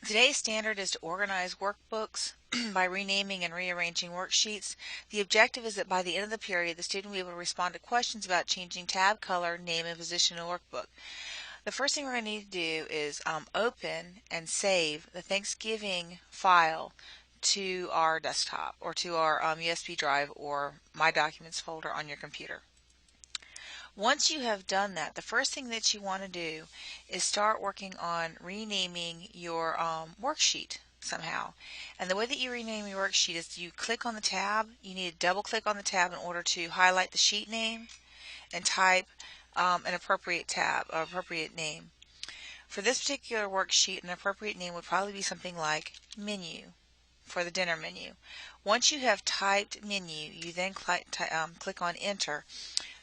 Today's standard is to organize workbooks by renaming and rearranging worksheets. The objective is that by the end of the period, the student will be able to respond to questions about changing tab color, name, and position in the workbook. The first thing we're going to need to do is open and save the Thanksgiving file to our desktop or to our USB drive or My Documents folder on your computer. Once you have done that, the first thing that you want to do is start working on renaming your worksheet somehow. And the way that you rename your worksheet is you click on the tab. You need to double click on the tab in order to highlight the sheet name and type an appropriate tab or appropriate name. For this particular worksheet, an appropriate name would probably be something like menu for the dinner menu. Once you have typed menu, you then click on enter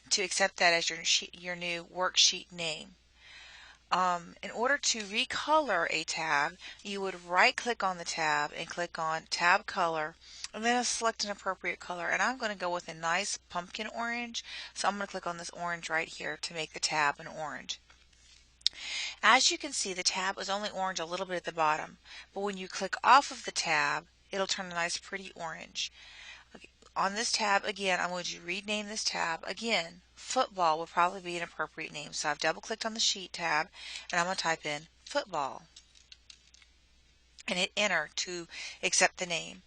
to accept that as your new worksheet name. In order to recolor a tab, you would right click on the tab and click on tab color and then select an appropriate color, and I'm going to go with a nice pumpkin orange, so I'm going to click on this orange right here to make the tab an orange. As you can see, the tab is only orange a little bit at the bottom, but when you click off of the tab, it'll turn a nice pretty orange. On this tab, again, I'm going to rename this tab. Again, football would probably be an appropriate name. So I've double clicked on the sheet tab and I'm going to type in football and hit enter to accept the name.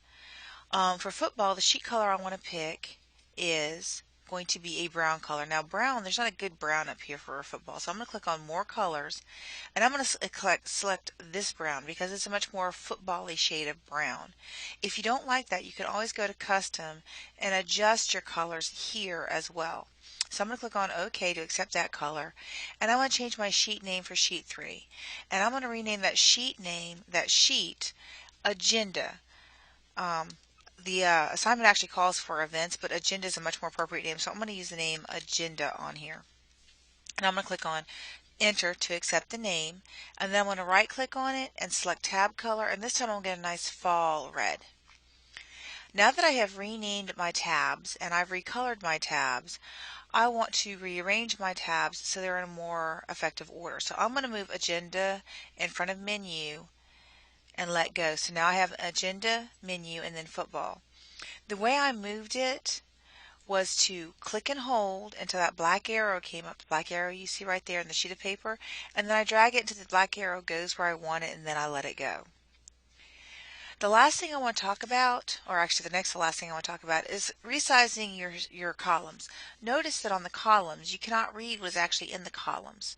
For football, the sheet color I want to pick is going to be a brown color. Now brown, there's not a good brown up here for football, so I'm going to click on more colors and I'm going to select this brown because it's a much more football-y shade of brown. If you don't like that, you can always go to custom and adjust your colors here as well. So I'm going to click on OK to accept that color, and I want to change my sheet name for sheet 3, and I'm going to rename that sheet name, that sheet, agenda. The assignment actually calls for events, but agenda is a much more appropriate name, so I'm going to use the name agenda on here. And I'm going to click on enter to accept the name, and then I'm going to right click on it and select tab color, and this time I'll get a nice fall red. Now that I have renamed my tabs and I've recolored my tabs, I want to rearrange my tabs so they're in a more effective order. So I'm going to move agenda in front of menu and let go. So now I have agenda, menu, and then football. The way I moved it was to click and hold until that black arrow came up, the black arrow you see right there in the sheet of paper, and then I drag it until the black arrow goes where I want it, and then I let it go. The last thing I want to talk about, or actually the next to last thing I want to talk about, is resizing your columns. Notice that on the columns you cannot read what is actually in the columns.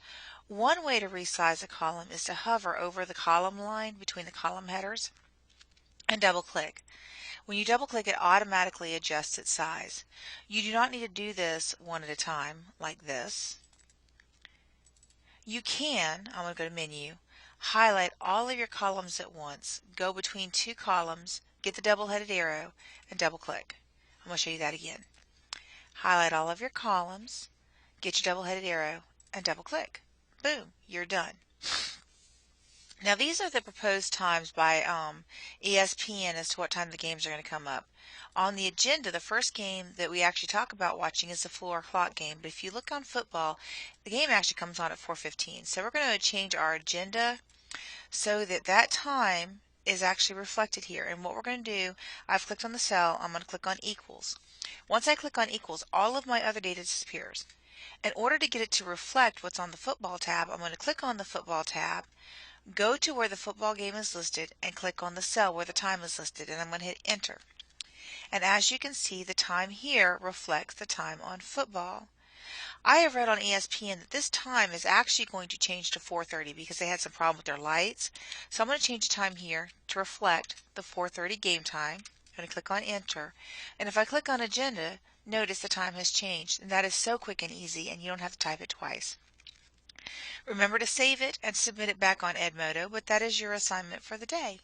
One way to resize a column is to hover over the column line between the column headers and double click. When you double click, it automatically adjusts its size. You do not need to do this one at a time like this. You can, I'm going to go to menu, highlight all of your columns at once, go between two columns, get the double-headed arrow, and double click. I'm going to show you that again. Highlight all of your columns, get your double-headed arrow, and double click. Boom, you're done. Now these are the proposed times by ESPN as to what time the games are going to come up. On the agenda, the first game that we actually talk about watching is the 4 o'clock game, but if you look on football, the game actually comes on at 4:15. So we're going to change our agenda so that that time is actually reflected here. And what we're going to do, I've clicked on the cell, I'm going to click on equals. Once I click on equals, all of my other data disappears. In order to get it to reflect what's on the football tab, I'm going to click on the football tab, go to where the football game is listed, and click on the cell where the time is listed, and I'm going to hit enter. And as you can see, the time here reflects the time on football. I have read on ESPN that this time is actually going to change to 4:30 because they had some problem with their lights. So I'm going to change the time here to reflect the 4:30 game time. I'm going to click on enter. And if I click on agenda, notice the time has changed. And that is so quick and easy, and you don't have to type it twice. Remember to save it and submit it back on Edmodo, but that is your assignment for the day.